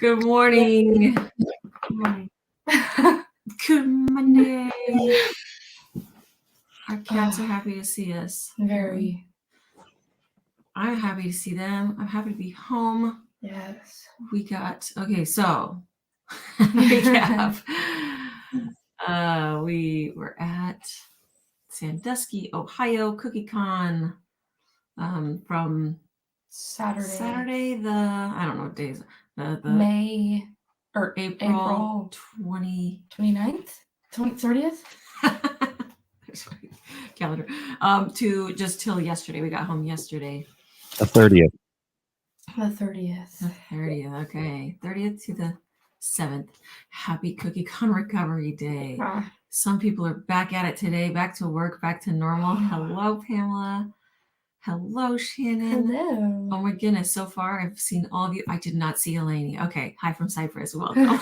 Good morning. Good morning. Good Monday. Our cats are happy to see us. Very. I'm happy to see them. I'm happy to be home. Yes. We got, okay, so recap. We were at Sandusky, Ohio, CookieCon from Saturday, I don't know what days, the May or April 29th? 30th? Calendar. To just till yesterday. We got home yesterday. The 30th. The 30th. The 30th, okay. 30th to the 7th. Happy CookieCon Recovery Day. Some people are back at it today, back to work, back to normal. Hello, Pamela. Hello, Shannon. Hello. Oh my goodness, so far I've seen all of you. I did not see Eleni. Okay, hi from Cyprus. Welcome.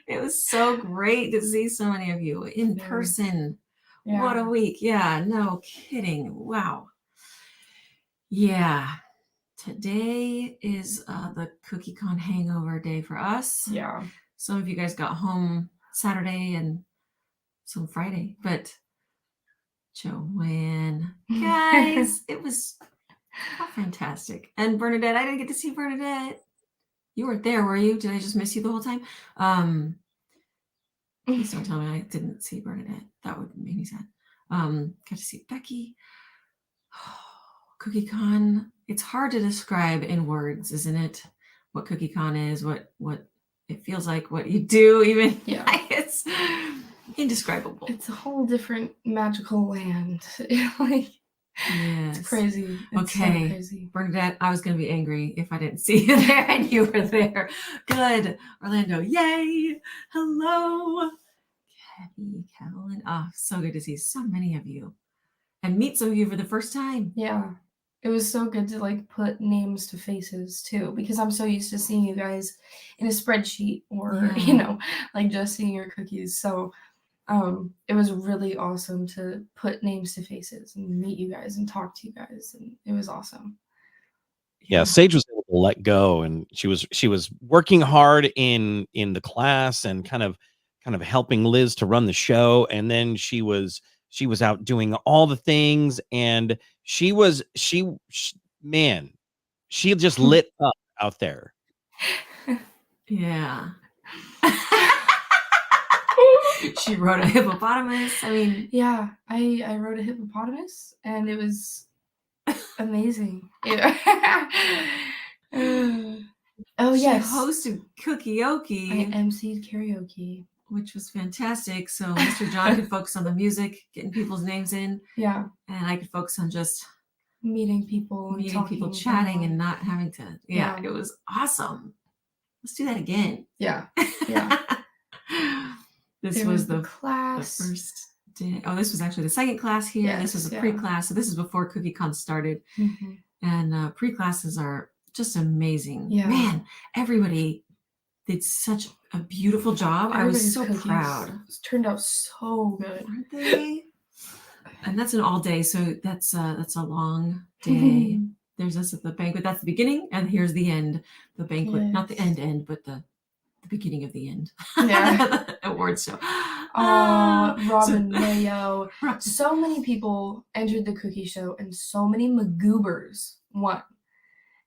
It was so great to see so many of you in person. Yeah. What a week. Yeah, no kidding. Wow. Yeah. Today is the CookieCon hangover day for us. Yeah. Some of you guys got home Saturday and some Friday, but Joanne, guys, it was fantastic. And Bernadette, I didn't get to see Bernadette. You weren't there, were you? Did I just miss you the whole time? Please don't tell me I didn't see Bernadette. That would make me sad. Got to see Becky. CookieCon. It's hard to describe in words, isn't it? What CookieCon is, what it feels like, what you do, even. Yeah. It's indescribable. It's a whole different magical land. Yes. It's crazy. It's so crazy. Bernadette, I was going to be angry if I didn't see you there and you were there. Good. Orlando, yay. Hello. Kathy, Carolyn. Oh, so good to see so many of you and meet some of you for the first time. Yeah. It was so good to put names to faces too, because I'm so used to seeing you guys in a spreadsheet or, just seeing your cookies. So it was really awesome to put names to faces and meet you guys and talk to you guys, and it was awesome. Yeah, Sage was able to let go, and she was working hard in the class and kind of helping Liz to run the show, and then she was out doing all the things, and she just lit up out there. Yeah. She rode a hippopotamus. I mean, yeah, I rode a hippopotamus, and it was amazing. She hosted karaoke. I emceed karaoke, which was fantastic. So Mr. John could focus on the music, getting people's names in. Yeah. And I could focus on just meeting people, chatting, and not having to. Yeah, it was awesome. Let's do that again. Yeah. Yeah. This was the class. The first day. Oh, this was actually the second class here. Yes, this was a pre-class. So this is before CookieCon started. Mm-hmm. And pre-classes are just amazing. Yeah. Man, everybody did such a beautiful job. I was so proud. It turned out so good. Aren't they? And that's an all day. So that's a long day. There's us at the banquet. That's the beginning. And here's the end. The banquet, not the end, but the beginning of the end. Yeah. Award show. Robin Mayo. So many people entered the cookie show, and so many McGoobers won.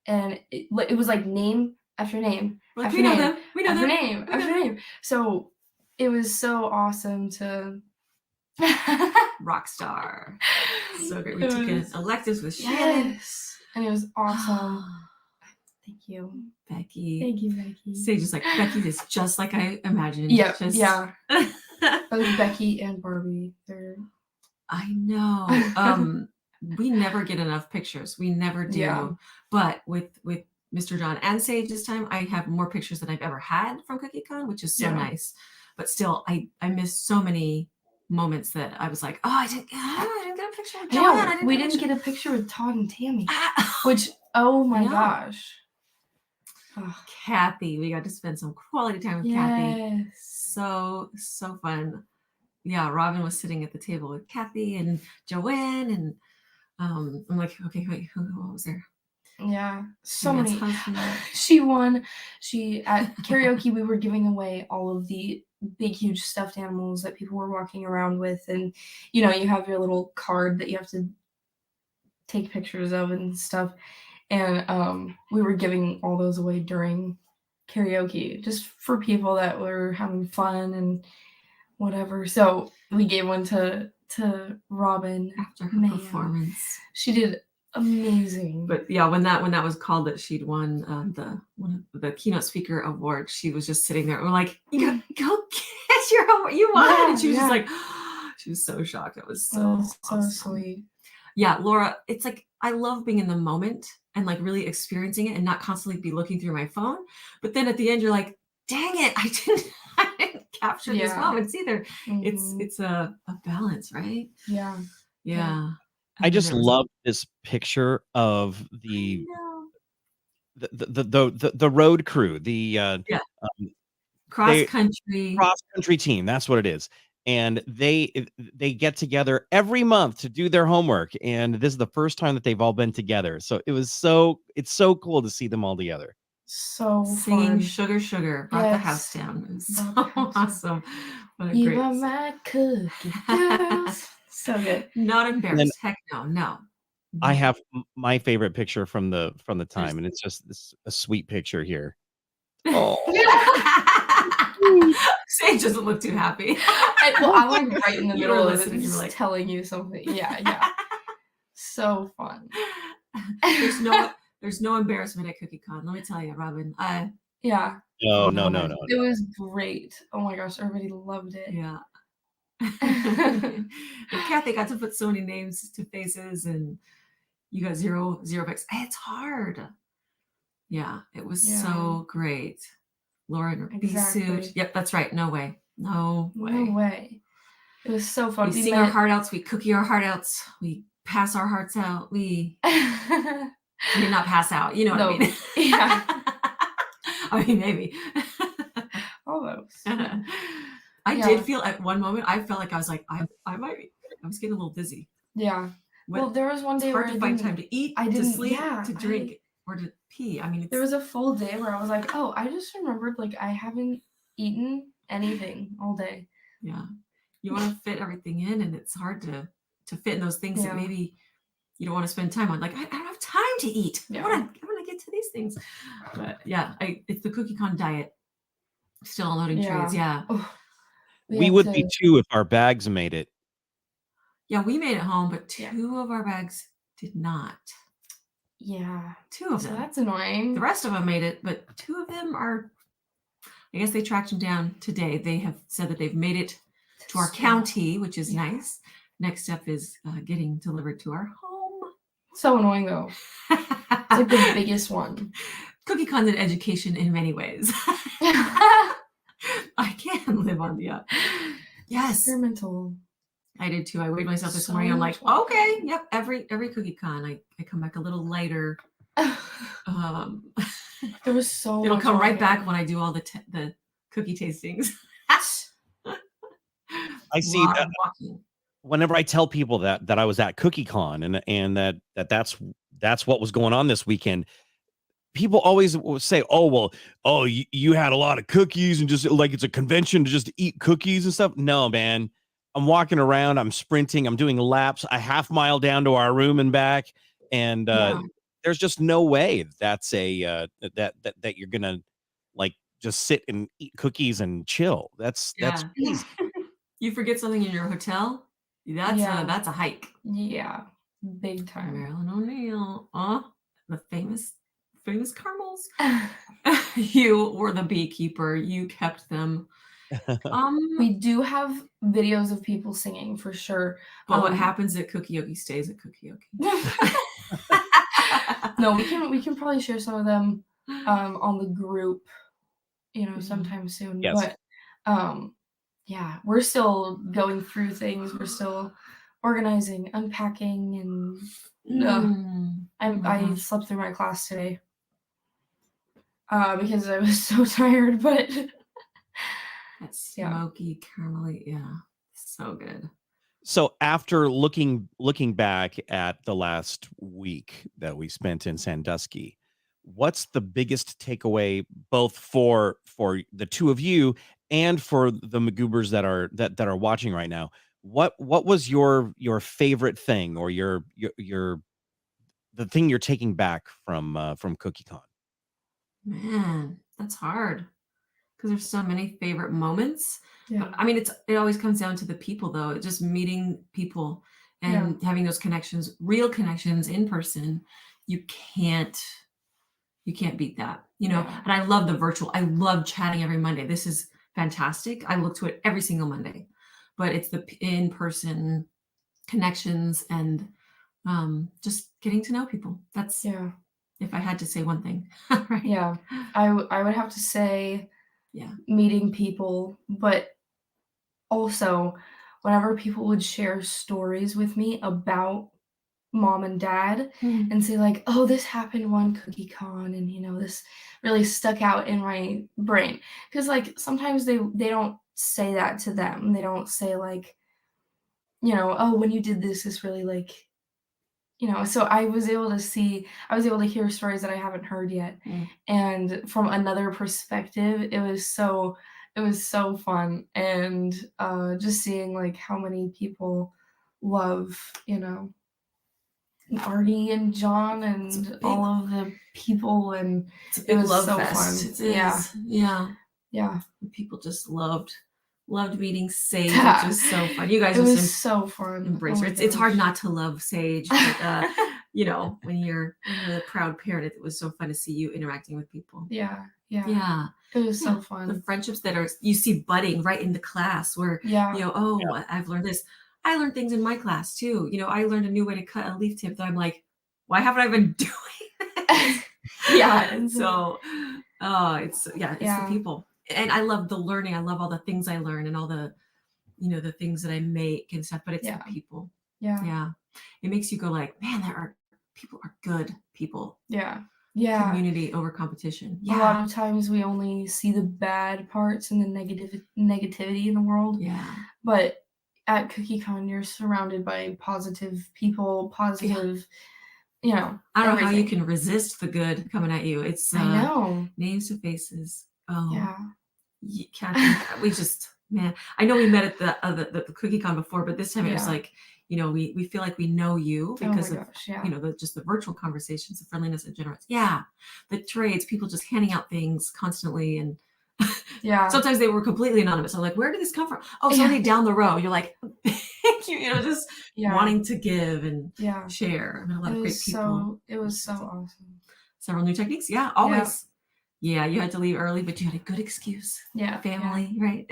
And it was like name after name. Like, we know them. After name. So it was so awesome to Rockstar. So great. We took in electives with Shannon. Yes. And it was awesome. Thank you, Becky. Thank you, Becky. Sage is like, Becky is just like I imagined. Yeah. Yeah. Both Becky and Barbie. I know. We never get enough pictures. We never do. Yeah. But with Mr. John and Sage this time, I have more pictures than I've ever had from CookieCon, which is so nice. But still, I missed so many moments that I was like, I didn't get a picture with John. We didn't get a picture with Todd and Tammy, which, oh my gosh. Kathy, we got to spend some quality time with Kathy. So fun. Yeah, Robin was sitting at the table with Kathy and Joanne, and I'm like, okay, wait, who was there? Yeah, so Parents' many. husband. She won. She at karaoke we were giving away all of the big huge stuffed animals that people were walking around with, and you know, you have your little card that you have to take pictures of and stuff. And we were giving all those away during karaoke just for people that were having fun and whatever. So we gave one to Robin After her Mayo. performance. She did amazing. But yeah, when that was called that she'd won the keynote speaker award, she was just sitting there. We're like, go get your homework. You won. Yeah, And she was yeah. just like, she was so shocked. It was so awesome. Sweet. Yeah, Laura, it's like I love being in the moment and like really experiencing it and not constantly be looking through my phone. But then at the end, you're like, dang it, I didn't capture these Yeah. moments either. Mhm. It's a balance, right? Yeah. Yeah. I just love this picture of the road crew, the cross country team. That's what it is. And they get together every month to do their homework. And this is the first time that they've all been together. So it's so cool to see them all together. So singing fun. Sugar brought the house down. It was so awesome. What a You great are my cookie girls. So good. Not embarrassed. Heck no. I have my favorite picture from the time, and it's just a sweet picture here. Oh. Sage doesn't look too happy. I'm like right in the middle of it, you're like telling you something. Yeah. So fun. There's no embarrassment at CookieCon. Let me tell you, Robin. Yeah. No. It was great. Oh my gosh, everybody loved it. Yeah. And Kathy got to put so many names to faces, and you got zero picks. It's hard. Yeah, it was so great. Laura in her bee suit. Yep, that's right. No way. It was so fun. We sing our heart outs. We cookie our heart outs. We pass our hearts out. We did not pass out. You know what I mean? Yeah. I mean, maybe. Almost. I did feel at one moment, I felt like I was like, I was getting a little dizzy. Yeah. Well, there was one day where it's hard to find time to eat, to sleep, to drink, or to pee. I mean, there was a full day where I was like, oh, I just remembered like I haven't eaten anything all day. Yeah. You want to fit everything in, and it's hard to fit in those things that maybe you don't want to spend time on. Like, I don't have time to eat. I want to get to these things. But yeah, it's the CookieCon diet. Still unloading trays. Yeah. Oh, we would be too if our bags made it. Yeah, we made it home, but 2 of our bags did not. Yeah. 2 of them. So that's annoying. The rest of them made it, but 2 of them are, I guess they tracked them down today. They have said that they've made it to our county, which is nice. Next step is getting delivered to our home. So annoying though. It's like the biggest one. CookieCon's an education in many ways. I can live on the experimental. I did too. I weighed myself this morning. I'm like, okay, yep. Every CookieCon, I come back a little lighter. There was so. It'll come right back when I do all the cookie tastings. I see that whenever I tell people that I was at CookieCon and that's what was going on this weekend. People always will say, you had a lot of cookies and just like it's a convention to just eat cookies and stuff. No, man, I'm walking around, I'm sprinting, I'm doing laps, a half mile down to our room and back. And there's just no way that's that you're going to like just sit and eat cookies and chill. That's crazy. You forget something in your hotel. That's a hike. Yeah. Big time. Marilyn O'Neill. The famous caramels. You were the beekeeper. You kept them. We do have videos of people singing for sure. But what happens at Cookieoki stays at Cookieoki. No, we can probably share some of them on the group, sometime soon. Yes. But we're still going through things. We're still organizing, unpacking, and I slept through my class today. Because I was so tired, but that smoky caramelly, so good. So after looking back at the last week that we spent in Sandusky, what's the biggest takeaway both for the two of you and for the McGoobers that are watching right now? What was your favorite thing, or your the thing you're taking back from CookieCon? Man, that's hard because there's so many favorite moments. Yeah. But I mean, it always comes down to the people, though. Just meeting people and having those connections, real connections in person. You can't beat that, you know. Yeah. And I love the virtual. I love chatting every Monday. This is fantastic. I look to it every single Monday, but it's the in-person connections and just getting to know people. That's Yeah. if I had to say one thing, right? Yeah. I would have to say Yeah. meeting people, but also whenever people would share stories with me about mom and dad Mhm. and say like, oh, this happened one CookieCon, and you know, this really stuck out in my brain. Because like sometimes they don't say that to them. They don't say like, you know, oh, when you did this really like, you know. So I was able to hear stories that I haven't heard yet. Mm. And from another perspective, it was so fun. And just seeing like how many people love, you know, Arty and John and all of the people, and It's a it big was love so fest. fun. It Yeah. is. Yeah. Yeah. People just loved meeting Sage, which is so fun. You guys It was just so fun. embrace Oh her. my It's hard gosh. not to love Sage, but you know, when you're the proud parent, it was so fun to see you interacting with people. Yeah. It was so The fun. friendships that you see budding right in the class where, Yeah. you know, oh, I've learned this. I learned things in my class too. You know, I learned a new way to cut a leaf tip that I'm like, why haven't I been doing this? Yeah. And So, it's the people. And I love the learning. I love all the things I learn and all the, you know, the things that I make and stuff, but it's the people. Yeah. It makes you go like, man, people are good people. Yeah. Community over competition. A lot of times we only see the bad parts and the negativity in the world. Yeah. But at CookieCon, you're surrounded by positive people, positive, you know. I don't know how you everything. can resist the good coming at you. It's I know. names to faces. Oh, Yeah. You can't think, we just, man. I know we met at the CookieCon before, but this time it was like, you know, we feel like we know you because of you know, just the virtual conversations, the friendliness and generosity. Yeah, the trades, people just handing out things constantly, and sometimes they were completely anonymous. I'm like, where did this come from? Oh, somebody down the row. You're like, thank you. You know, just wanting to give and share. I mean, a lot of great people. It was so awesome. Several new techniques. Yeah, always. Yeah, you had to leave early, but you had a good excuse. Yeah. Family, right?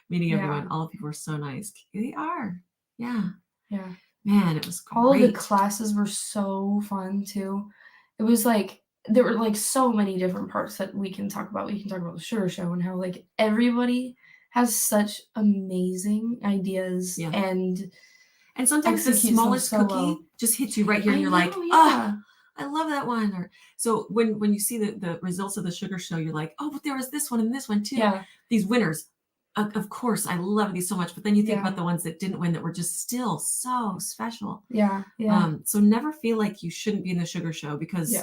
Meeting everyone. All the people were so nice. They are. Yeah. Yeah. Man, it was great. All of the classes were so fun too. It was like there were like so many different parts that we can talk about. We can talk about the sugar show and how like everybody has such amazing ideas and sometimes the smallest cookie just hits you right here and you're like, oh, I love that one. Or so when you see the results of the sugar show, you're like, oh, but there was this one and this one too. Yeah. These winners. Of course, I love these so much. But then you think about the ones that didn't win that were just still so special. Yeah. So never feel like you shouldn't be in the sugar show because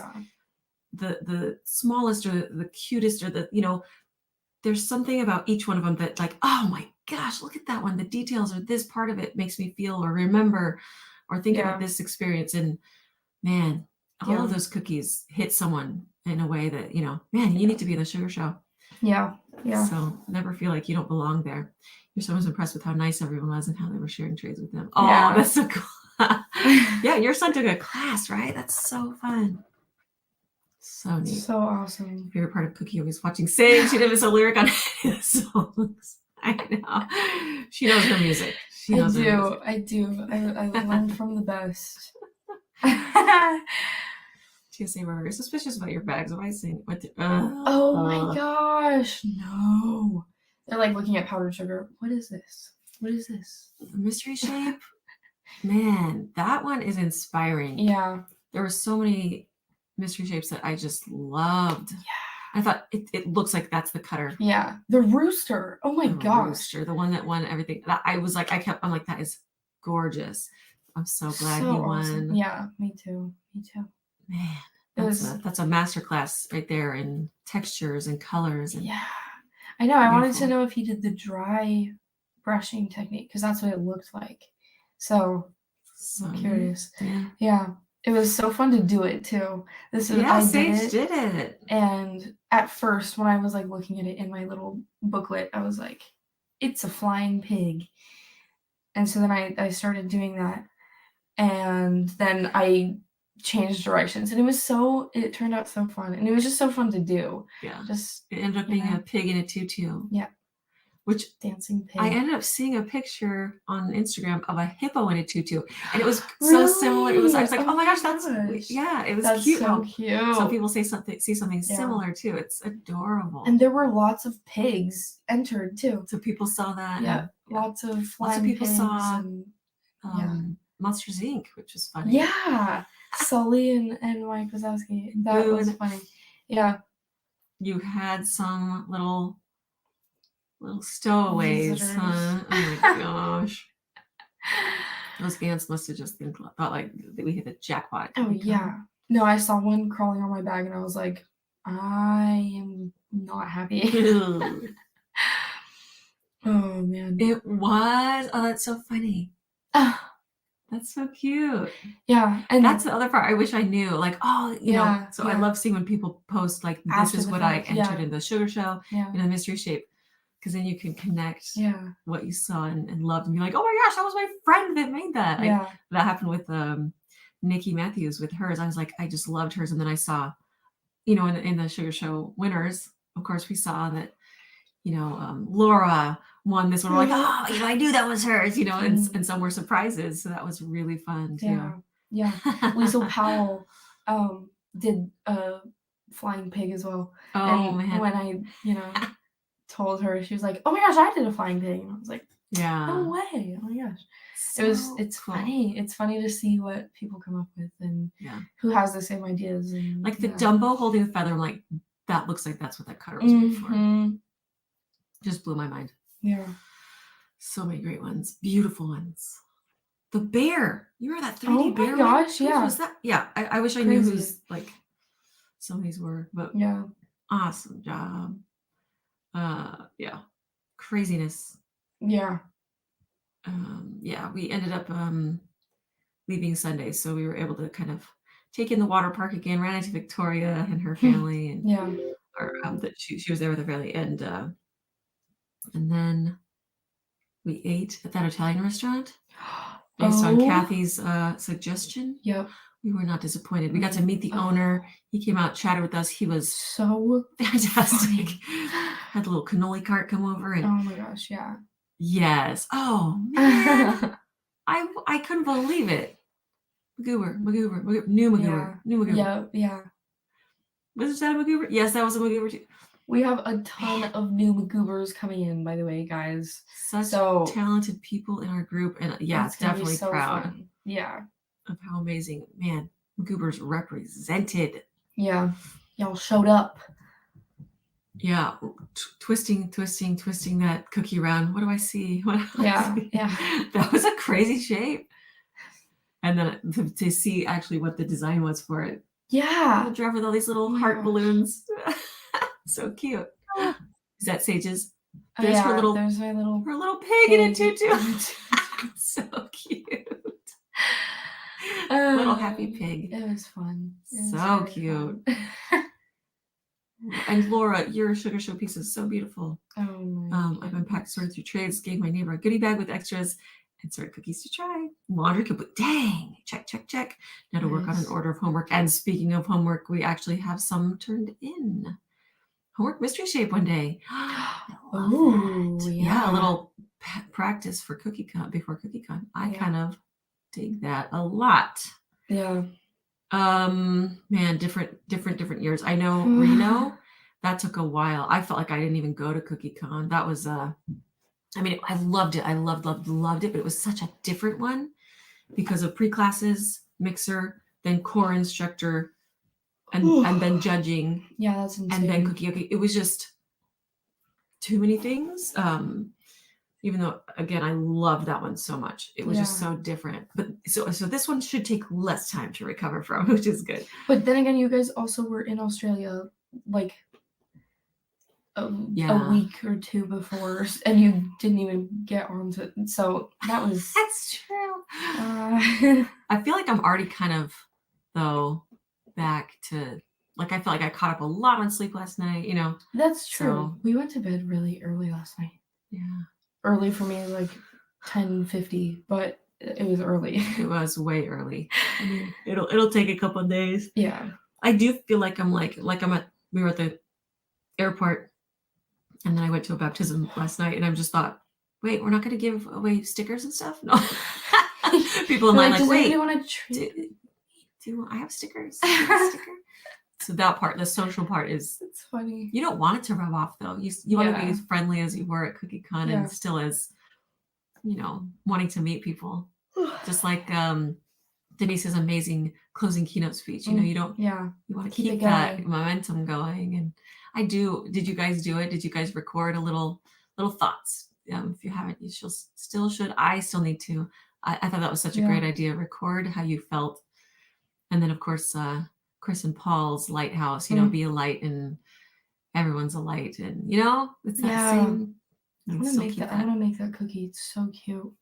the smallest or the cutest or the, you know, there's something about each one of them that like, oh my gosh, look at that one. The details or this part of it makes me feel or remember or think about this experience. And man, all of those cookies hit someone in a way that, you know, man, you need to be in the sugar show. Yeah. So never feel like you don't belong there. You're so impressed with how nice everyone was and how they were sharing trades with them. Oh, that's so cool. Yeah, your son took a class, right? That's so fun. So neat. So awesome. Favorite part of Cookie was watching Sage. She didn't miss a lyric on any of the songs. I know. She knows her music. I do. I learned from the best. TSA, we're very suspicious about your bags. Why saying what? Oh my gosh! No, they're like looking at powdered sugar. What is this? What is this? The mystery shape. Man, that one is inspiring. Yeah, there were so many mystery shapes that I just loved. Yeah, I thought it looks like that's the cutter. Yeah. The rooster. Oh my The gosh. rooster, the one that won everything. I was like, I'm like, that is gorgeous. I'm so glad he won. Awesome. Yeah, me too. Me too. Man, It was that's a masterclass right there in textures and colors. And yeah. I know. I wanted to beautiful. know if he did the dry brushing technique because that's what it looked like. So I'm curious. Yeah. Yeah. It was so fun to do it too. Yeah, Sage did it. And at first, when I was like looking at it in my little booklet, I was like, it's a flying pig. And so then I started doing that. And then I changed directions. And it turned out so fun. And it was just so fun to do. Yeah. Just It ended up being a pig in a tutu. Yeah. Which dancing pig. I ended up seeing a picture on Instagram of a hippo in a tutu, and it was so similar. I was like, oh my gosh, it was cute. So cute. Some people see something similar too. It's adorable. And there were lots of pigs entered too. So people saw that. Yeah, lots of flying people pigs saw and, Monsters Inc., which was funny. Yeah, Sully and Mike Wazowski. That was funny. Yeah. You had some little stowaways, huh? Oh my gosh. Those fans must have just thought like that we hit the jackpot. Oh yeah. No, I saw one crawling on my bag and I was like, I am not happy. Oh man. It was. Oh, that's so funny. That's so cute. Yeah. And that's the other part I wish I knew. Like, you know, so I love seeing when people post like, this After is what fact, I entered in the sugar show in a mystery shape. Because then you can connect what you saw and loved and be like, oh my gosh, that was my friend that made that. Like, that happened with Nikki Matthews with hers. I was like, I just loved hers. And then I saw, you know, in the sugar show winners, of course, we saw that, you know, Laura won this one. We're like, oh, you know, I knew that was hers, you know, and some were surprises. So that was really fun too. Yeah. Weasel Powell did a flying pig as well. Oh, and man. When I, you know, told her, she was like, oh my gosh, I did a flying pig. And I was like, no way. Oh my gosh. It's cool. Funny. It's funny to see what people come up with and who has the same ideas. And like the Dumbo holding the feather, I'm like, that looks like that's what that cutter was made for. Just blew my mind. Yeah. So many great ones. Beautiful ones. The bear. You remember that 3D bear? Oh my gosh, yeah. Was that? Yeah. I wish I knew who's like some of these were, but awesome job. Yeah. Craziness. Yeah. We ended up leaving Sunday, so we were able to kind of take in the water park again, ran into Victoria and her family and that she was there with her family and then we ate at that Italian restaurant based on Kathy's suggestion. Yep. We were not disappointed. We got to meet the owner. He came out, chatted with us. He was so fantastic. Had a little cannoli cart come over and oh my gosh, yeah. Yes. Oh man. I couldn't believe it. McGoober, new McGoober. Yeah. Was that a McGoober? Yes, that was a McGoober too. We have a ton of new McGoobers coming in, by the way, guys. Such talented people in our group, and it's definitely so proud. Fun. Yeah. Of how amazing, man, McGoobers represented. Yeah. Y'all showed up. Yeah, twisting that cookie around. What do I see? Yeah. That was a crazy shape. And then to see actually what the design was for it. Yeah. The drive with all these little heart balloons. So cute. Is that Sage's? There's there's my little pig in a tutu. So cute. Little happy pig. It was fun. So cute. And Laura, your sugar show piece is so beautiful. Oh I've unpacked, sorted through trays, gave my neighbor a goodie bag with extras, and sorted cookies to try. Laundry complete. Dang! Check. Now to work on an order of homework. And speaking of homework, we actually have some turned in. Homework mystery shape one day. Oh, yeah. A little practice for CookieCon before CookieCon. I kind of dig that a lot. Yeah. Man, different years. I know Reno, that took a while. I felt like I didn't even go to CookieCon. That was I loved it. I loved it, but it was such a different one because of pre-classes, mixer, then core instructor, and then judging, Yeah, that's insane. and then cookie. Okay, it was just too many things. Even though, again, I loved that one so much. It was just so different. But so this one should take less time to recover from, which is good. But then again, you guys also were in Australia like a week or two before, and you didn't even get onto it. So that was That's true. I feel like I'm already kind of, though, back to, like, I feel like I caught up a lot on sleep last night, you know. That's true. So, we went to bed really early last night. Yeah. Early for me, like 10:50, but it was early. It was way early. I mean, it'll take a couple of days. Yeah. I do feel like I'm we were at the airport, and then I went to a baptism last night, and I just thought, wait, we're not going to give away stickers and stuff? No. People in line like, wait, do I have stickers? Do I have a sticker? So that part, the social part is, it's funny. You don't want it to rub off, though. You want to be as friendly as you were at CookieCon, and still as, wanting to meet people. Just like Denise's amazing closing keynote speech. You don't. Yeah. You want to keep that momentum going. And I do. Did you guys do it? Did you guys record a little thoughts? If you haven't, you still should. I still need to. I thought that was such a great idea. Record how you felt, and then of course, Chris and Paul's lighthouse. Be a light, and everyone's a light, and it's that same. I want to make that cookie. It's so cute.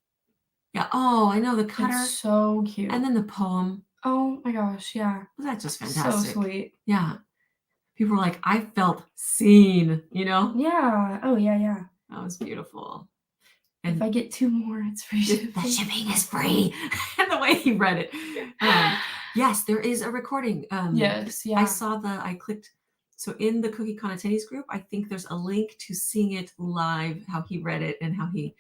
Yeah. Oh, I know, the cutter. It's so cute. And then the poem. Oh my gosh, yeah. Well, that's just fantastic. So sweet. Yeah. People were like, I felt seen, Yeah. Oh, yeah. That was beautiful. And if I get 2 more, it's free shipping. The shipping is free. And the way he read it. Yes, there is a recording. Yes, yeah. I clicked. So in the CookieCon attendees group, I think there's a link to seeing it live, how he read it and how he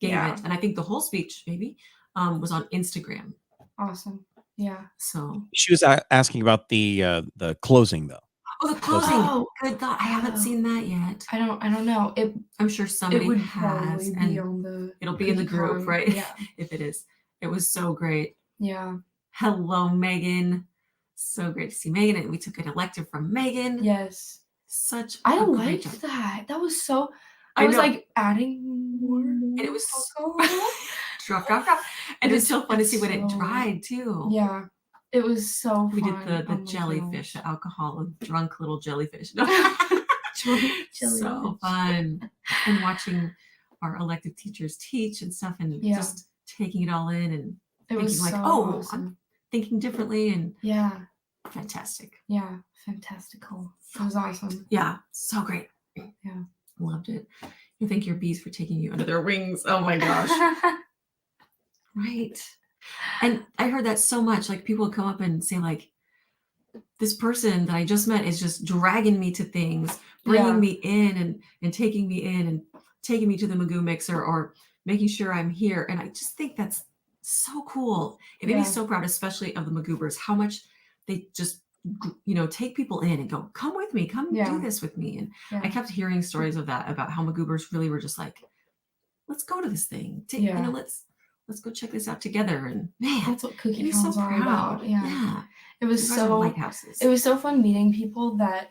gave it. And I think the whole speech maybe was on Instagram. Awesome. Yeah. So she was asking about the closing, though. Oh, the closing. Oh, good God. I haven't seen that yet. I don't know. I'm sure somebody it would has. Probably be on the it'll be in the group, right? Yeah. If it is. It was so great. Yeah. Hello, Megan. So great to see Megan. And we took an elective from Megan. Yes. I liked that. That was so. I was like adding more. And it was so drop. And it's so fun to see when it dried too. Yeah. It was so fun. We did the jellyfish, the alcohol of drunk little jellyfish. So fun. And watching our elective teachers teach and stuff, and just taking it all in, and thinking like, awesome. I'm thinking differently, and fantastic. Yeah, fantastical. It was awesome. Yeah, so great. Yeah. Loved it. You thank your bees for taking you under their wings. Oh my gosh. Right. And I heard that so much. Like, people would come up and say, like, this person that I just met is just dragging me to things, bringing me in and taking me in and taking me to the McGoo mixer, or making sure I'm here. And I just think that's so cool. It made me so proud, especially of the McGoobers, how much they just, take people in and go, come with me, come do this with me. And I kept hearing stories of that, about how McGoobers really were just like, let's go to this thing. Let's go check this out together. And man, that's what CookieCon was all about. Yeah. It was lighthouses. It was so fun meeting people that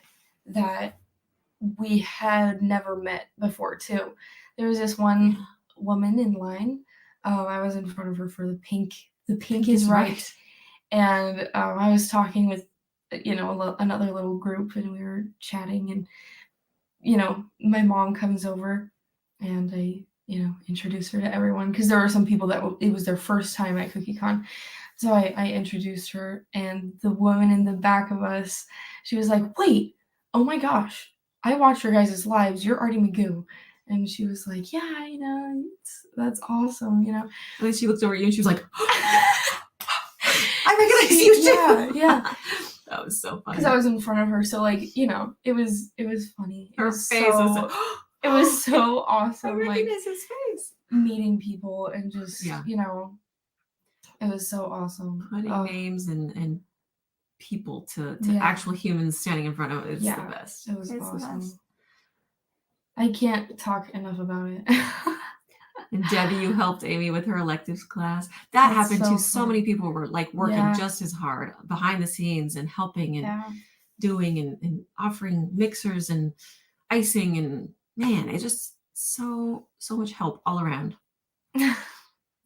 we had never met before too. There was this one woman in line. I was in front of her for the pink is right. And I was talking with another little group, and we were chatting, and my mom comes over, and I introduce her to everyone, because there were some people that it was their first time at CookieCon. So I introduced her, and the woman in the back of us, she was like, wait, oh my gosh, I watched your guys' lives. You're Arty McGoo. And she was like, yeah, that's awesome, And then she looked over at you and she was like, I recognize you too. Yeah. That was so funny. Because I was in front of her. So it was funny. Her face was it was so awesome. I recognize his face. Meeting people and just, it was so awesome. Putting names and people to actual humans standing in front of it is the best. It was awesome. I can't talk enough about it. And Debbie, you helped Amy with her electives class. That's happened too. So many people were like working just as hard behind the scenes and helping. And doing and offering mixers and icing, and man, it just so much help all around.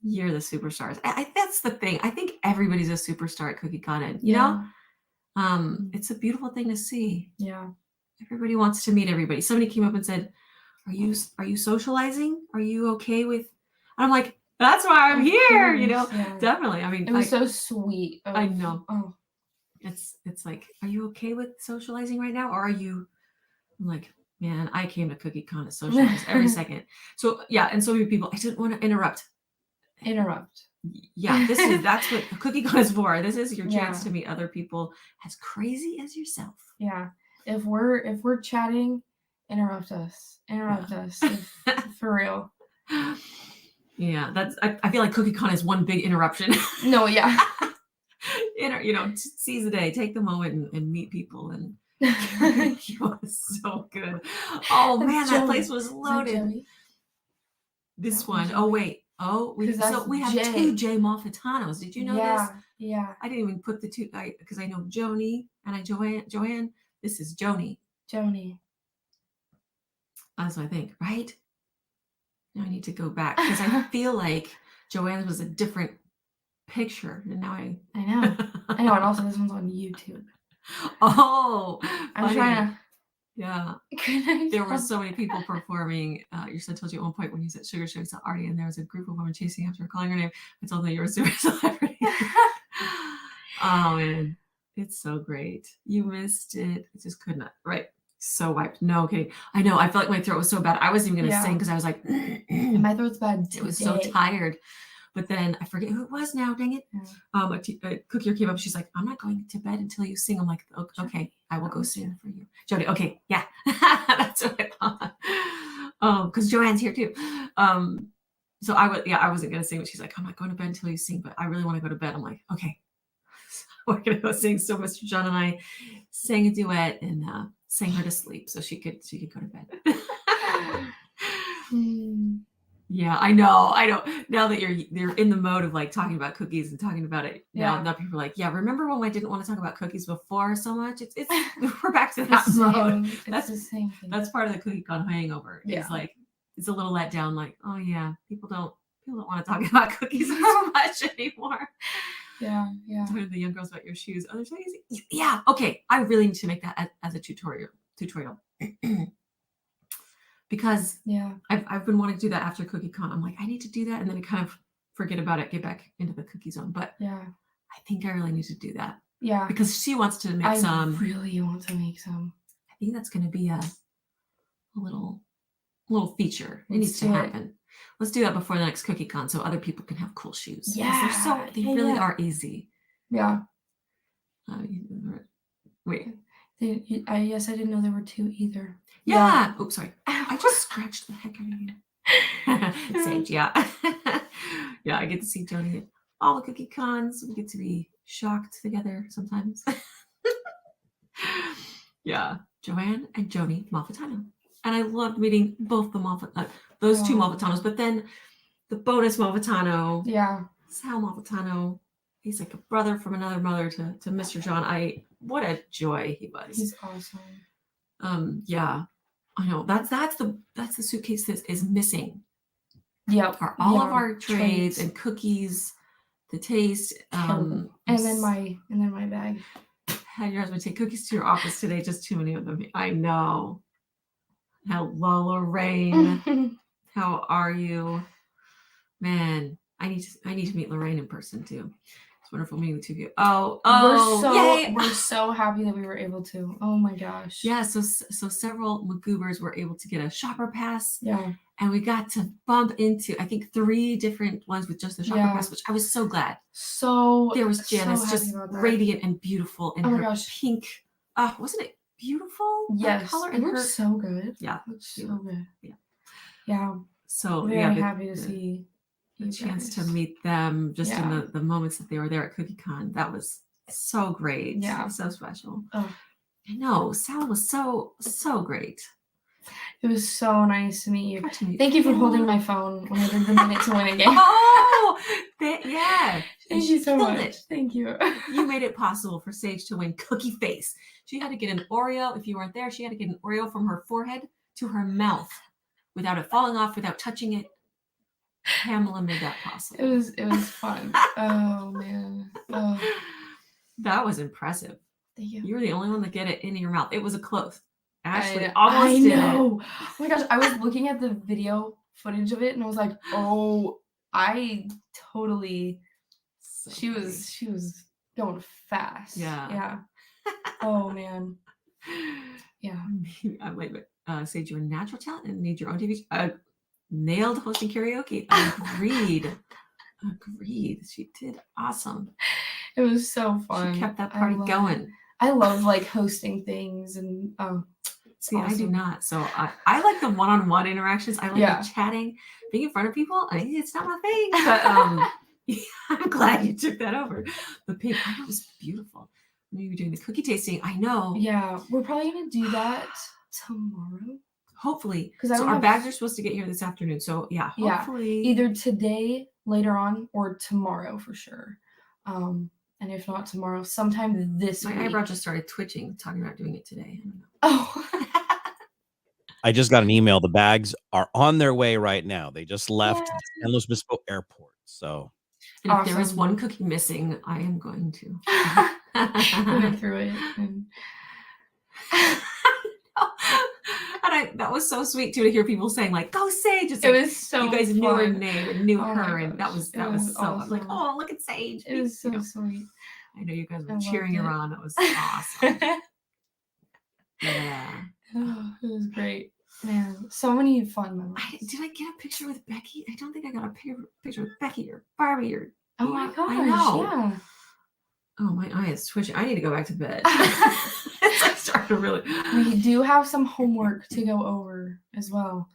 You're the superstars. That's the thing. I think everybody's a superstar at CookieCon, and you know, it's a beautiful thing to see. Yeah. Everybody wants to meet everybody. Somebody came up and said, are you socializing? Are you okay with? And I'm like, that's why I'm here. You know, definitely. I mean, it was so sweet. I know. Oh, it's like, are you okay with socializing right now, or are you? I'm like, man, I came to CookieCon to socialize every second. So yeah, and so many people. I didn't want to interrupt. Yeah, that's what CookieCon is for. This is your chance to meet other people as crazy as yourself. Yeah. If we're chatting, interrupt us. For real. Yeah, that's. I feel like CookieCon is one big interruption. No, yeah. You know, seize the day, take the moment, and meet people. And it was so good. Oh man, that place was loaded. This one. Oh wait. Oh, we have two Jay Malfitanos. Did you know this? Yeah. I didn't even put the two because I know Joni and Joanne. This is Joni. That's what I think, right? Now I need to go back because I feel like Joanne's was a different picture, and now I know. And also this one's on YouTube. Oh, I'm trying to. Yeah. There were so many people performing. Your son told you at one point when he was at Sugar Show, he saw Arty, and there was a group of women chasing after her, calling her name. I told them that you were a super celebrity. Oh man, it's so great. You missed it. I just could not. Right. So wiped. No kidding. I know. I felt like my throat was so bad. I wasn't even going to sing because I was like, my throat's bad today. It was so tired. But then I forget who it was now. Dang it. A cookier came up. She's like, I'm not going to bed until you sing. I'm like, okay, I will go sing for you. Jody, okay, yeah. That's what I thought. Because Joanne's here too. So I wasn't going to sing, but she's like, I'm not going to bed until you sing, but I really want to go to bed. I'm like, okay. We're going to go sing. So Mr. John and I sang a duet and sang her to sleep so she could go to bed. Yeah, I know. Now that you're in the mode of like talking about cookies and talking about it now people are like, yeah, remember when I didn't want to talk about cookies before so much? It's we're back to that mode. That's the same thing. That's part of the CookieCon hangover. It's like it's a little let down, like, oh yeah, people don't want to talk about cookies so much anymore. Yeah. Talking to the young girls about your shoes. Oh, they're so easy. Yeah. Okay. I really need to make that as a tutorial. Because I've been wanting to do that after CookieCon. I'm like, I need to do that, and then I kind of forget about it, get back into the cookie zone. But I think I really need to do that. Yeah, because she wants to make some. I really want to make some. I think that's going to be a little feature. It needs to happen. Let's do that before the next CookieCon, so other people can have cool shoes. Yeah, they really are easy. Yeah. Wait. Yes, I didn't know there were two either. Yeah. Oops, sorry. I just scratched the heck out of you. Sage, yeah. Yeah, I get to see Joni at all the CookieCons. We get to be shocked together sometimes. Yeah, Joanne and Joni Malfitano. And I loved meeting both the those two Malfitanos, but then the bonus Malfitano. Yeah. Sal Malfitano. He's like a brother from another mother to Mr. John. What a joy he was. He's awesome. Yeah, I know. That's the suitcase that is missing. Yeah, all of our trays and cookies, the taste. And then my bag. Had your husband take cookies to your office today? Just too many of them. I know. Hello, Lorraine. How are you, man? I need to meet Lorraine in person too. Wonderful meeting the two of you. We're so happy that we were able to. Oh my gosh. Yeah, so several McGoobers were able to get a shopper pass. Yeah. And we got to bump into, I think, 3 different ones with just the shopper pass, which I was so glad. So there was Janice, just radiant and beautiful in her pink. Wasn't it beautiful? Yes. Color and her so good. Yeah. So good. Yeah. Yeah. So very happy to see the chance to meet them just in the moments that they were there at CookieCon. That was so great. Yeah. So special. Oh. I know. Sal was so great. It was so nice to meet you. Got to meet Thank you for you. holding my phone when I did the minute to win a game. Oh, yeah. Thank She you so killed much. it. Thank you. You made it possible for Sage to win Cookie Face. She had to get an Oreo. If you weren't there, she had to get an Oreo from her forehead to her mouth without it falling off, without touching it. Pamela made that possible. It was fun. Oh man. Oh, That was impressive. thank you. You were the only one to get it in your mouth. It was a close. Ashley I almost did it. know. Oh my gosh, I was looking at the video footage of it and I was like, oh, I totally. So She funny. was going fast. Yeah. Yeah. Oh man. Yeah. Wait, Sage, you're a natural talent and need your own TV. Nailed hosting karaoke. Agreed. Agreed. She did awesome. It was so fun. She kept that party going. I love like hosting things and See, I do awesome. not. So I like the one-on-one interactions. I like Yeah. the chatting, being in front of people. I mean, it's not my thing, but I'm glad you took that over. The pink, I know, it was beautiful. Maybe we're doing the cookie tasting. I know. Yeah, we're probably gonna do that tomorrow. Hopefully. 'Cause I So don't our have- bags are supposed to get here this afternoon. So yeah, hopefully. Either today, later on, or tomorrow for sure. And if not tomorrow, sometime this My week. eyebrow just started twitching, talking about doing it today. I don't know. Oh. I just got an email. The bags are on their way right now. They just left Yay. San Luis Obispo Airport. So And if there is Awesome. one cookie missing, I am going to. We went through it. And... that was so sweet too to hear people saying like, "Go Sage!" It's It like, was so you guys fun. knew her name and knew Oh my her, and that gosh, was it was so. I'm like, awesome. "Oh, look at Sage!" It was so You know, sweet. I know you guys I were cheering her loved it. on. That was awesome. Yeah. Oh, it was great. Man, so many fun memories. Did I get a picture with Becky? I don't think I got a picture with Becky or Barbie or. Oh my Yeah, gosh, I know. yeah. Oh, my eye is twitching. I need to go back to bed. It's like starting to really. We do have some homework to go over as well.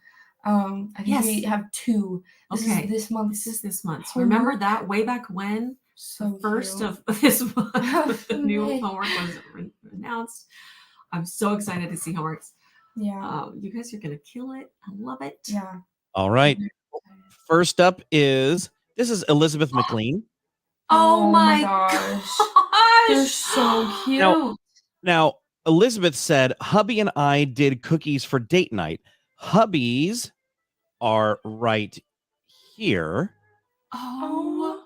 I think we Yes. have 2. This Okay. is this month. This is this month. Remember Homework. that way back when? So The first cute. of this month, the new May. homework was announced. I'm so excited to see homeworks. Yeah. You guys are gonna kill it. I love it. Yeah. all right. First up this is Elizabeth McLean. Oh my gosh. gosh. They're so cute. Now, Elizabeth said, hubby and I did cookies for date night. Hubbies are right here. Oh,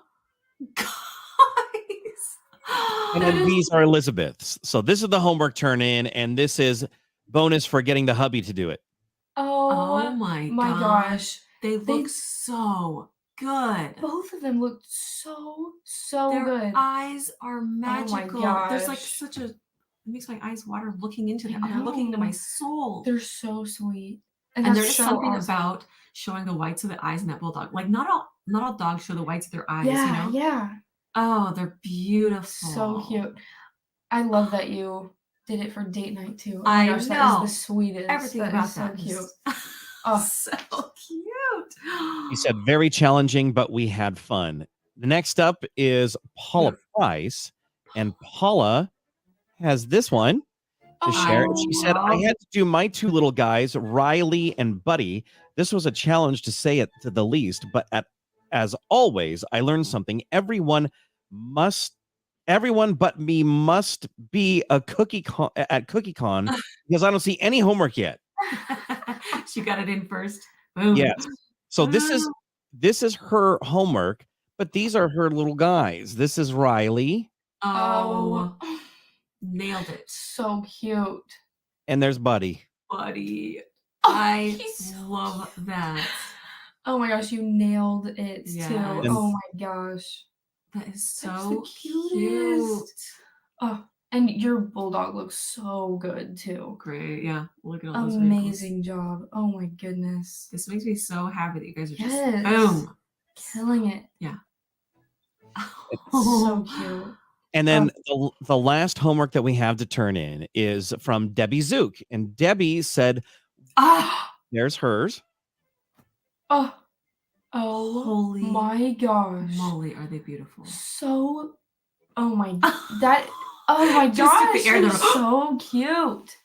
guys. And then these are Elizabeth's. So this is the homework turn in, and this is bonus for getting the hubby to do it. Oh my gosh. They look so good. Both of them looked so Their good. eyes are magical. There's like gosh. such a. It makes my eyes water looking into them. I They're looking into my know. soul. They're so sweet. And that's there's so something awesome. about showing the whites of the eyes in that bulldog. Like not all dogs show the whites of their eyes. Yeah, You know? yeah. Oh, they're beautiful. So cute. I love that you did it for date night too. Oh I my gosh, that know. is the sweetest. Everything That about is so that cute. is Oh. so cute. He said, very challenging, but we had fun. The next up is Paula Price, and Paula has this one to share. Oh, She said, I had to do my 2 little guys, Riley and Buddy. This was a challenge to say it to the least, but as always, I learned something. Everyone but me must be a at CookieCon because I don't see any homework yet. She got it in first. Boom. Yes. So this is her homework, but these are her little guys. This is Riley. Oh, nailed it. So cute. And there's Buddy. Buddy. Oh, I he's so love that. Oh my gosh, you nailed it too. Yes. Oh my gosh. That is That's so the cutest. cute. Oh, and your bulldog looks so good too. Great. Yeah. Look at all those wrinkles. Amazing job. Oh my goodness. This makes me so happy that you guys are just Yes. boom. Killing it. Yeah. So cute. And then the last homework that we have to turn in is from Debbie Zook. And Debbie said, there's hers. Oh Holy my gosh. moly, are they beautiful? So, oh my, that, oh my Just took gosh, the air they're there. so cute.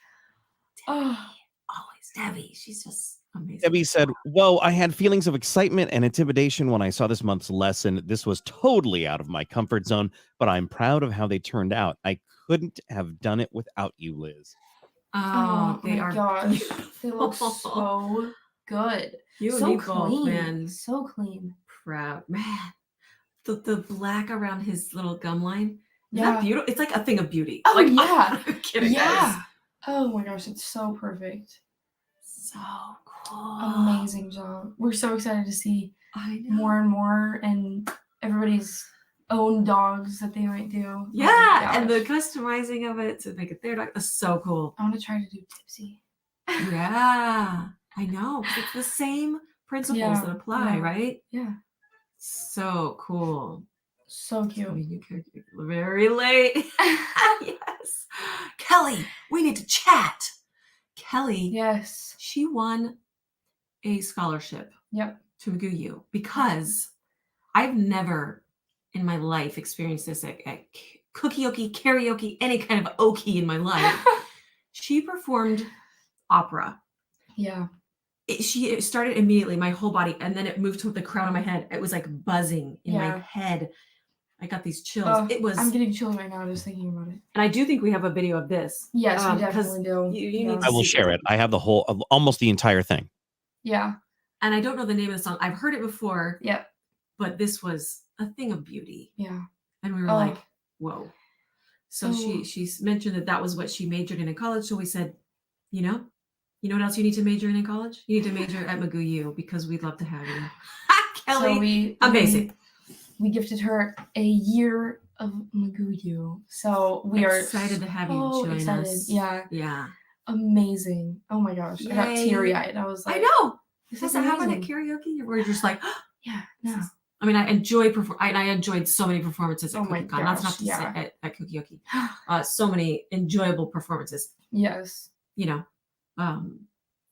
Oh, Always Debbie, she's just amazing. Debbie said, "Whoa, I had feelings of excitement and intimidation when I saw this month's lesson. This was totally out of my comfort zone, but I'm proud of how they turned out. I couldn't have done it without you, Liz." Oh, they my are gosh. They look beautiful. so good. You so and me clean. both, man. So clean. Proud, man. The black around his little gum line. Is Yeah. that beautiful? It's like a thing of beauty. Oh, like, yeah. I'm kidding, Yeah. guys. Oh my gosh, it's so perfect. So cool. Amazing job. We're so excited to see I know. more and more and everybody's own dogs that they might do. Oh my Yeah, and the gosh. customizing of it to make it their dog. That's so cool. I want to try to do Tipsy. Yeah, I know. 'Cause it's the same principles Yeah, that apply, yeah. right? Yeah. So cool. So I cute. mean, you're very late. Yes. Kelly, we need to chat. Kelly, Yes. she won a scholarship Yep. to McGoo U because I've never in my life experienced this at cookie-okie, karaoke, any kind of okie in my life. She performed opera. Yeah. It started immediately, my whole body, and then it moved to the crown of my head. It was like buzzing in my Yeah. head. I got these chills. Oh, It was, I'm getting chills right now just thinking about it. and I do think we have a video of this. Yes, we 'cause definitely do. You Yeah. need to I will see share it. I have the whole, almost the entire thing. Yeah. And I don't know the name of the song. I've heard it before, Yep. but this was a thing of beauty. Yeah. And we were Oh. like, whoa. So Oh. she mentioned that was what she majored in college. So we said, you know what else you need to major in college? You need to major at McGoo U because we'd love to have you. Kelly, So we amazing. We gifted her a year of McGoo U. So we are excited to have you so join excited. us. Yeah. Yeah. Amazing. Oh my gosh. I got Yay. teary-eyed. I was like, I know. this Does is that happen at amazing. karaoke? Where you're just like, Yeah. No. I mean, I enjoyed so many performances at Oh my Cookie Con. That's not gosh, to yeah. say at Karaoke. So many enjoyable performances. Yes.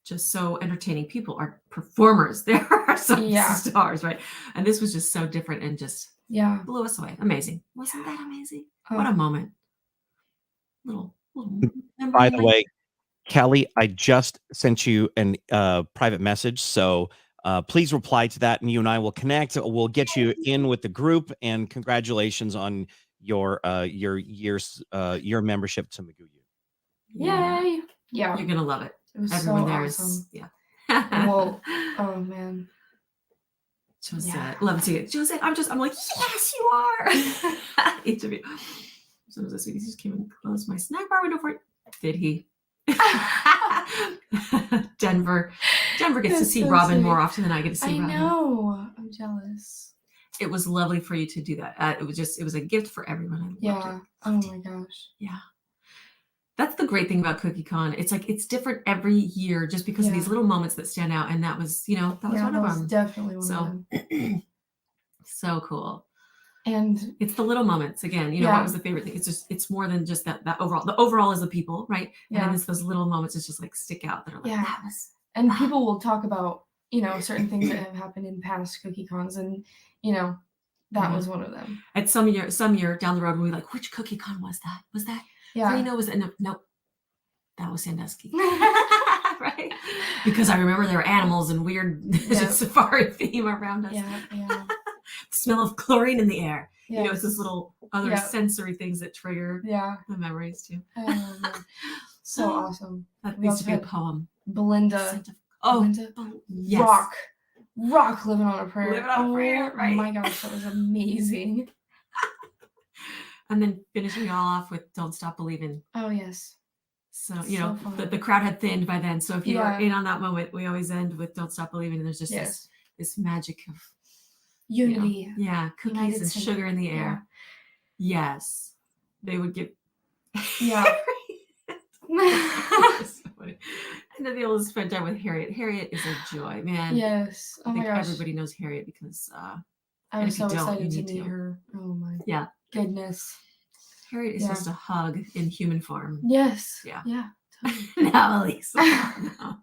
Just so entertaining. People are performers. There are some Yeah. stars, right? And this was just so different and just Yeah. blew us away. Amazing. Wasn't that amazing? Oh. What a moment. Little By the way, Kelly, I just sent you an private message, so please reply to that, and you and I will connect. We'll get you in with the group, and congratulations on your membership to McGoo U. Yay. Yeah. You're gonna love it. It was Everyone so there awesome. is, yeah. Well, oh man. Josette, Yeah. love to see it. Josette, I'm like, yes, you are. Each of you. So this week, he just came and closed my snack bar window for it. Did he? Denver gets to That's see so Robin sweet. more often than I get to see I Robin. know. I'm jealous. It was lovely for you to do that. It was a gift for everyone. I loved Yeah. it. Oh my gosh. Yeah. That's the great thing about Cookie Con. It's like it's different every year just because of these Yeah. little moments that stand out. And that was one that of was them. definitely one of So them. so cool. And It's the little moments again. Yeah. What was the favorite thing? It's more than just that overall. The overall is the people, right? And yeah. then it's those little moments that just like stick out that are like Yeah. that was. And people will talk about, certain things that have happened in past Cookie Cons, and that Yeah. was one of them. At some year down the road, we were like, which Cookie Con was that? Was that Yeah. Reno? Was it? Nope. That was Sandusky. Right? Because I remember there were animals and weird Yeah. safari theme around us. Yeah. Smell of chlorine in the air. Yeah. It's this little other Yeah. sensory things that trigger Yeah. the memories too. Oh, man. So awesome. That We needs to be a also had poem. Belinda. Scent of- oh, Belinda. yes. Rock living on a prayer. Living on a prayer, right. Oh my gosh, that was amazing. And then finishing it all off with Don't Stop Believing. Oh yes. So, So fun. the crowd had thinned by then. So if you Yeah. were in on that moment, we always end with Don't Stop Believing. And there's just Yes. this magic of Unity. cookies United and Center. sugar in the air. Yes. They would give Yeah. So funny. And to be able to spend time with Harriet. Harriet is a joy, man. Yes. I Oh my think gosh. everybody knows Harriet because I and was if you so don't, excited you to need meet to. her. Oh my Yeah. goodness. Harriet is Yeah. just a hug in human form. Yes. Yeah. Yeah. Totally. No, Elise. No.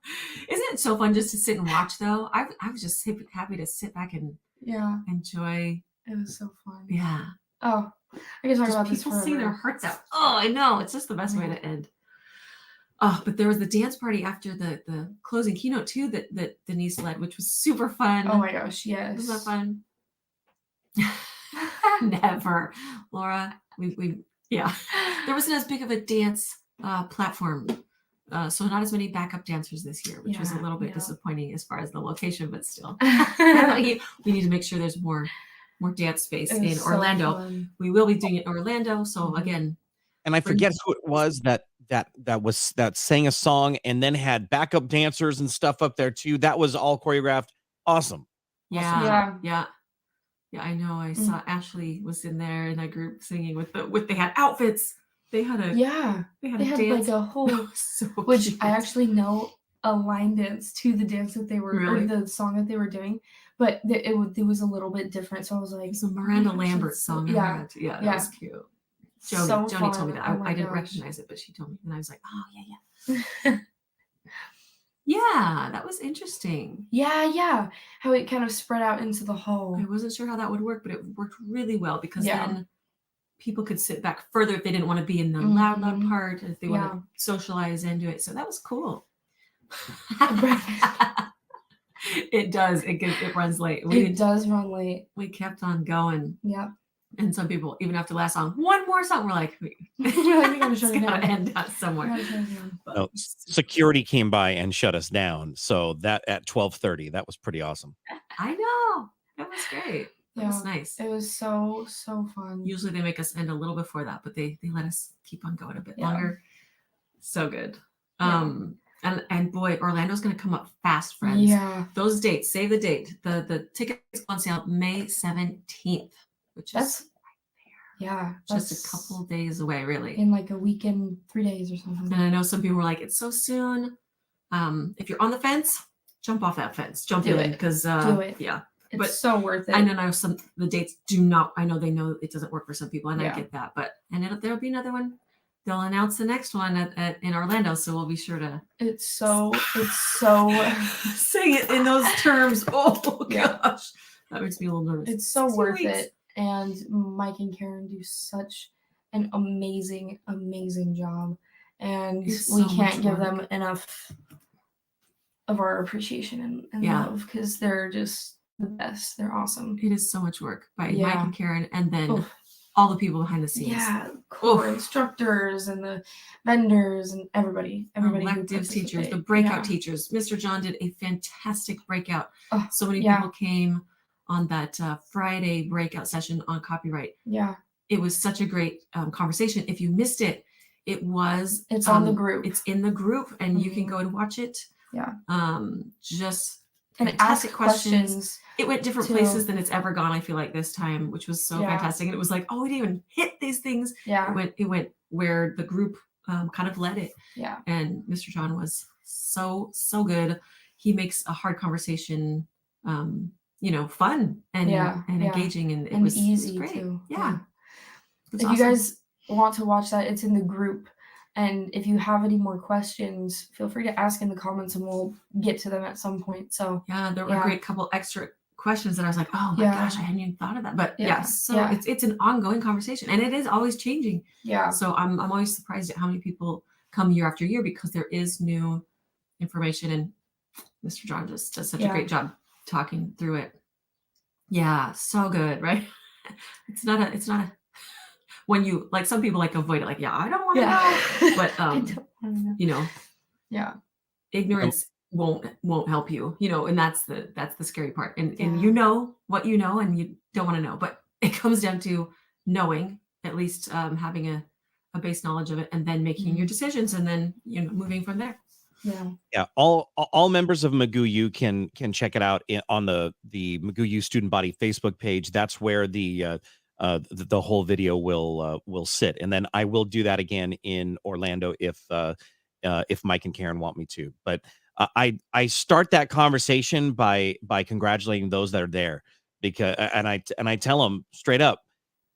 Isn't it so fun just to sit and watch though? I was just happy to sit back and Yeah. enjoy. It was so fun. Yeah. Oh, I can talk Just about this people sing their forever. hearts out. Oh, I know. It's just the best way Yeah. to end. but there was the dance party after the closing keynote too that Denise led, which was super fun. Oh my gosh, yes. Was that fun? Never, Laura. We yeah. There wasn't as big of a dance platform, so not as many backup dancers this year, which was a little bit disappointing as far as the location, but still, we need to make sure there's more dance space in Orlando. Fun. We will be doing it in Orlando, so again. And I forget who it was that sang a song and then had backup dancers and stuff up there too. That was all choreographed. Awesome. Yeah. I know. I saw Ashley was in there in that group singing with they had outfits. They had a they had dance. Like a whole so which cute. I actually know a line dance to the dance that they were or the song that they were doing, but it was a little bit different. So I was like, it's a Miranda Lambert song. Yeah, that was cute. Joni told me that. I didn't recognize it, but she told me, and I was like, oh yeah. Yeah, that was interesting. Yeah. How it kind of spread out into the hall. I wasn't sure how that would work, but it worked really well because then people could sit back further if they didn't want to be in the loud part, if they want to socialize and do it. So that was cool. It does. It runs late. It does run late. We kept on going. Yeah. And some people, even after the last song, one more song, we're like, we gotta end up somewhere. No, security came by and shut us down. So that at 12:30, that was pretty awesome. I know. That was great. That was nice. It was so fun. Usually they make us end a little before that, but they let us keep on going a bit longer. So good. And boy, Orlando's going to come up fast, friends. Yeah. Those dates, save the date. The tickets on sale May 17th, which is just a couple days away, really. In like a week and 3 days or something. And I know some people were like, it's so soon. If you're on the fence, jump off that fence. Jump in because do it. Yeah. It's so worth it. And then I know the dates do not. I know they know it doesn't work for some people, and I get that. But there'll be another one. They'll announce the next one in Orlando, so we'll be sure to. It's so saying it in those terms. Oh gosh, that makes me a little nervous. It's so worth it, and Mike and Karen do such an amazing job, and we can't give them enough of our appreciation and love because they're just the best. They're awesome. It is so much work by Mike and Karen, and then all the people behind the scenes. Yeah, core instructors and the vendors and everybody. Elective teachers, the breakout teachers. Mr. John did a fantastic breakout. So many people came on that Friday breakout session on copyright. Yeah. It was such a great conversation. If you missed it, it's on the group. It's in the group, and you can go and watch it. Yeah. Just and ask questions. It went different places than it's ever gone, I feel like, this time, which was so fantastic. And it was like, we didn't even hit these things. Yeah. It went where the group kind of led it. Yeah. And Mr. John was so good. He makes a hard conversation, fun and engaging, and it was easy great. Too. Yeah. If you guys want to watch that, it's in the group. And if you have any more questions, feel free to ask in the comments and we'll get to them at some point. So there were a great couple extra questions that I was like, oh my gosh, I hadn't even thought of that. But it's an ongoing conversation, and it is always changing. Yeah. So I'm always surprised at how many people come year after year because there is new information, and Mr. John just does such a great job talking through it. Yeah, so good, right? It's not a when you like, some people like avoid it, like, I don't want to know. But I don't wanna know. Ignorance won't help you, and that's the scary part. And you know what you know, and you don't want to know, but it comes down to knowing, at least having a base knowledge of it, and then making your decisions, and then moving from there. Yeah. All members of McGoo U can check it out on the McGoo U student body Facebook page. That's where the whole video will sit, and then I will do that again in Orlando if Mike and Karen want me to. But I start that conversation by congratulating those that are there, because and I tell them straight up,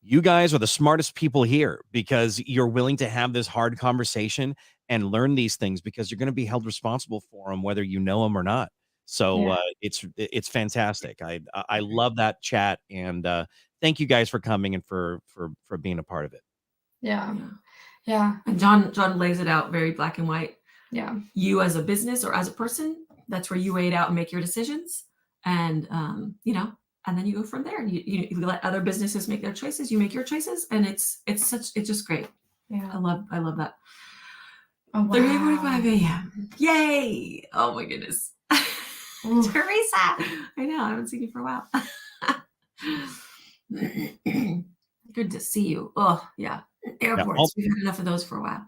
you guys are the smartest people here because you're willing to have this hard conversation and learn these things, because you're going to be held responsible for them whether you know them or not. So it's fantastic. I love that chat, and thank you guys for coming and for being a part of it. Yeah. And John lays it out very black and white. Yeah. You as a business or as a person, that's where you weigh it out and make your decisions. And, you know, and then you go from there. You let other businesses make their choices. You make your choices. And it's just great. Yeah. I love that. Oh, wow. 3:45 a.m. Yay. Oh my goodness. Oof. Teresa. I know. I haven't seen you for a while. Good to see you. Oh, yeah. Airports. We've had enough of those for a while.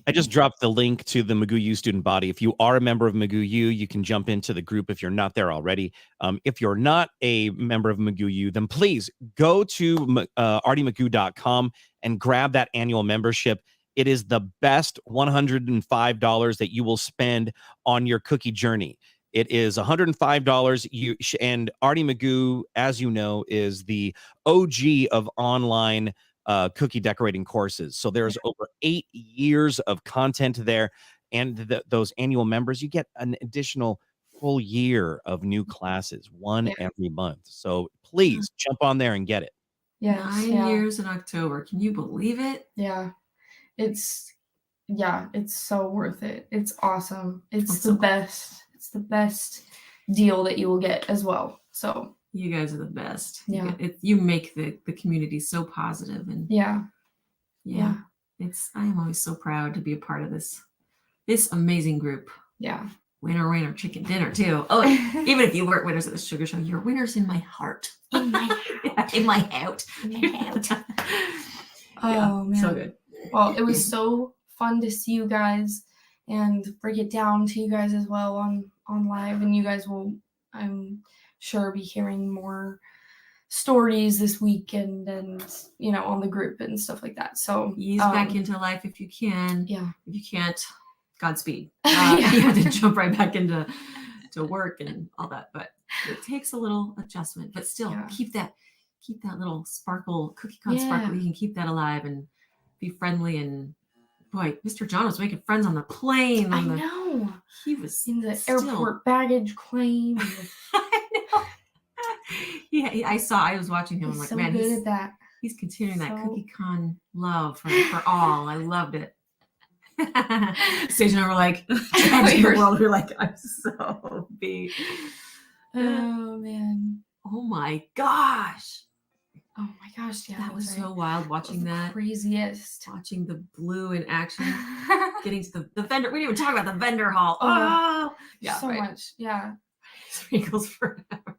I just dropped the link to the McGoo U student body. If you are a member of McGoo U, you can jump into the group if you're not there already. If you're not a member of McGoo U, then please go to artymcgoo.com and grab that annual membership. It is the best $105 that you will spend on your cookie journey. It is $105. And Arty McGoo, as you know, is the OG of online cookie decorating courses. So there's over 8 years of content there. And those annual members, you get an additional full year of new classes, one every month. So please jump on there and get it. Yes, 9 years in October. Can you believe it? Yeah. It's so worth it. It's awesome. It's That's the so best. It's the best deal that you will get as well. So you guys are the best. Yeah. You make the community so positive, and yeah. I am always so proud to be a part of this amazing group. Yeah. Winner chicken dinner too. Oh, even if you weren't winners at the sugar show, you're winners in my heart. In my heart. In my heart. Oh man. So good. Well, it was so fun to see you guys and break it down to you guys as well on live, and you guys will, I'm sure, be hearing more stories this weekend and on the group and stuff like that. So ease back into life if you can. Yeah. If you can't, Godspeed. You have to jump right back into work and all that, but it takes a little adjustment. But still, keep that little sparkle, cookie con sparkle. You can keep that alive and be friendly. And boy, Mr. John was making friends on the plane. I know. He was in the airport baggage claim. I know. Yeah, I was watching him. I'm like, so man, good at that. He's continuing that cookie con love for all. I loved it. Sage and I were like, we're like, I'm so beat. Oh man. Oh my gosh. Oh my gosh, yeah. That was so wild watching that. Craziest. Watching the blue in action. Getting to the vendor. We didn't even talk about the vendor hall. Oh yeah. So much. Yeah. Sprinkles forever.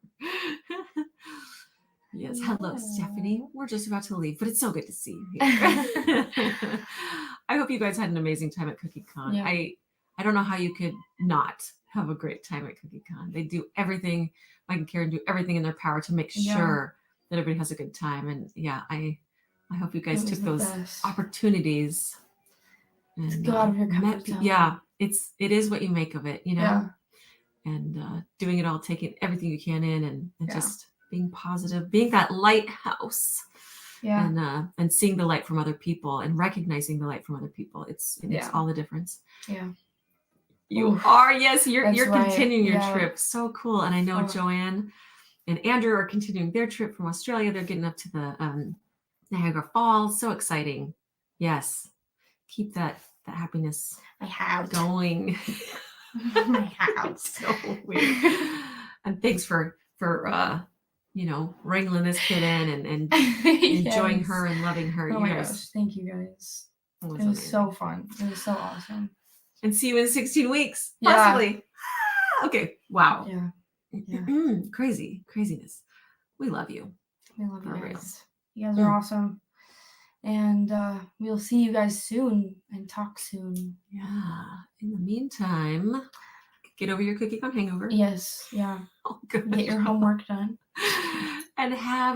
Yes. Hello, Stephanie. We're just about to leave, but it's so good to see you here. I hope you guys had an amazing time at CookieCon. Yeah. I don't know how you could not have a great time at CookieCon. They do everything, Mike and Karen do everything in their power to make sure that everybody has a good time. And I hope you guys took those opportunities. And go out of your comfort zone. Yeah, it is what you make of it, Yeah. And doing it all, taking everything you can in, and just being positive, being that lighthouse. Yeah. And seeing the light from other people and recognizing the light from other people. It makes all the difference. Yeah. You are, yes, you're right. continuing your trip. So cool. And I know Joanne and Andrew are continuing their trip from Australia. They're getting up to the Niagara Falls. So exciting. Yes. Keep that happiness going. My house. So weird. And thanks for wrangling this kid in and enjoying her and loving her. Oh my gosh. Thank you guys. It was so fun. It was so awesome. And see you in 16 weeks, possibly. Okay. Wow. Yeah. Craziness. We love you. We love you guys. You guys are awesome. And we'll see you guys soon and talk soon. Yeah. In the meantime, get over your CookieCon hangover. Yes. Yeah. Oh, good. Get your homework done. And have